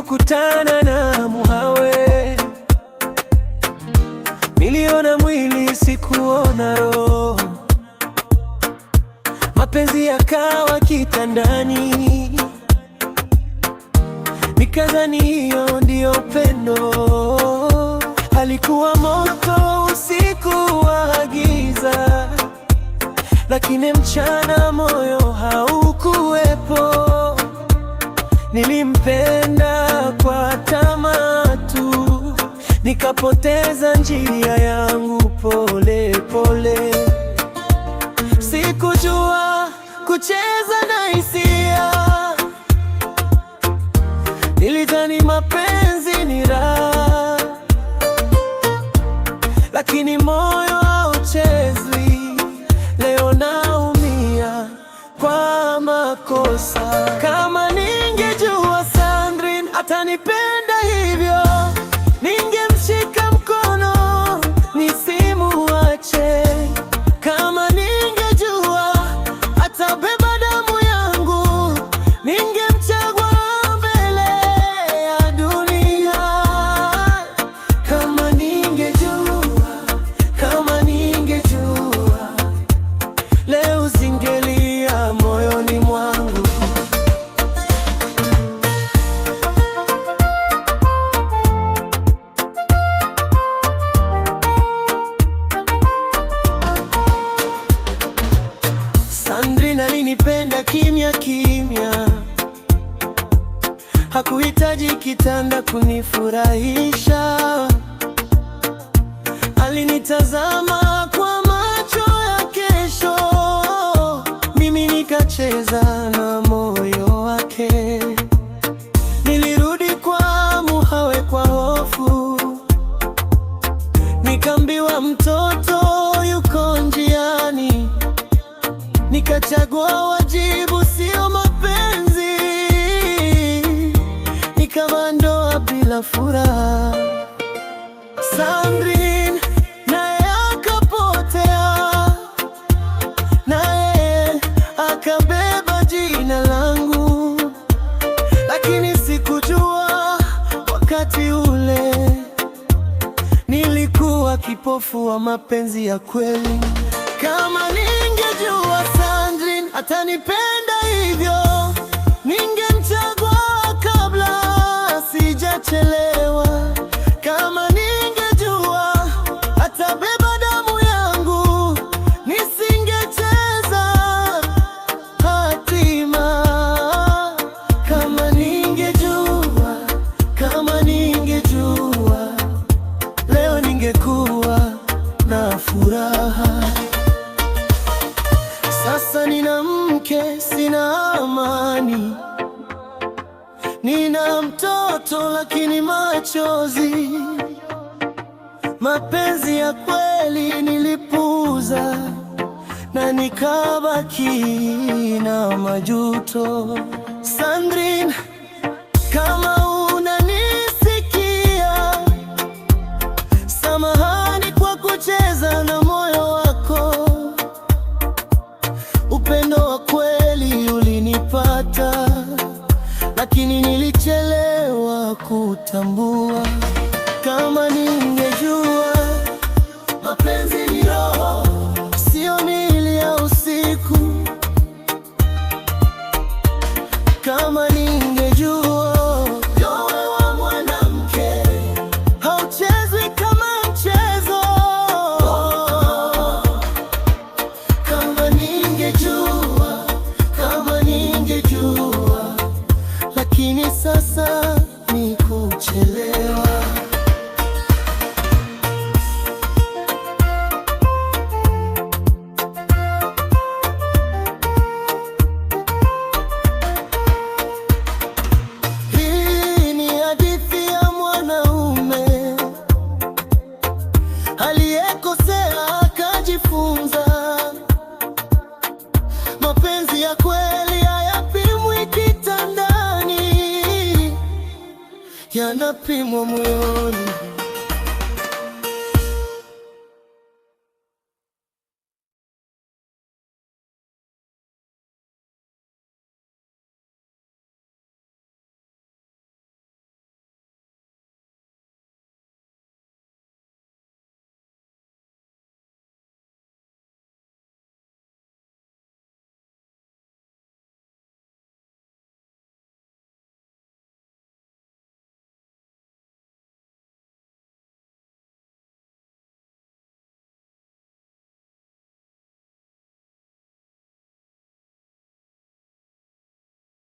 Nilipokutana na Muhawe, niliona mwili, sikuona roho. Mapenzi yakawa kitandani, nikadhani hiyo ndio upendo. Alikuwa moto usiku wa giza, lakini mchana moyo haukuwepo. Nilimpenda kwa tamaa tu, nikapoteza njia yangu pole pole. Sikujua kucheza na hisia, nilidhani mapenzi ni raha, lakini moyo hauchezwi. Leo naumia kwa makosa. Kama ningejua Sandrine atanipenda hivyo, ningemshika mkono nisimuache. Kama ningejua atabeba damu yangu, ningemchagua mbele ya dunia. Kama ningejua leo singelia moyoni mwangu. Sandrine alinipenda kimya kimya, hakuhitaji kitanda kunifurahisha. Alinitazama kwa macho ya kesho, mimi nikacheza na moyo wake. Nilirudi kwa Muhawe kwa hofu, nikaambiwa mtoto yuko njiani. Nikachagua wajibu, sio mapenzi, nikawa ndoa bila furaha. Sandrine naye akapotea, naye akabeba jina langu, lakini sikujua wakati ule nilikuwa kipofu wa mapenzi ya kweli. Kama ningejua Sandrine atanipenda hivyo, ningemchagua kabla sijachelewa. Kama ningejua atabeba damu yangu, nisingecheza hatima. Kama ningejua leo ningekuwa na furaha. Sasa nina mke, sina amani, nina mtoto lakini machozi. Mapenzi ya kweli nilipuuza, na nikabaki na majuto. Sandrine, kama unanisikia, samahani kwa kucheza na moyo wako. Upendo wa kweli ulinipata, lakini nilichelewa kutambua. Kama ningejua mapenzi ni roho, sio miili ya usiku. Kama ningejua moyo wa mwanamke hauchezwi kama mchezo. Kama ningejua, lakini sasa ni kuchelewa. Hii ni hadithi ya mwanaume aliyekosea akajifunza. Mapenzi ya kweli hayapimwi kitandani, yanapimwa moyoni.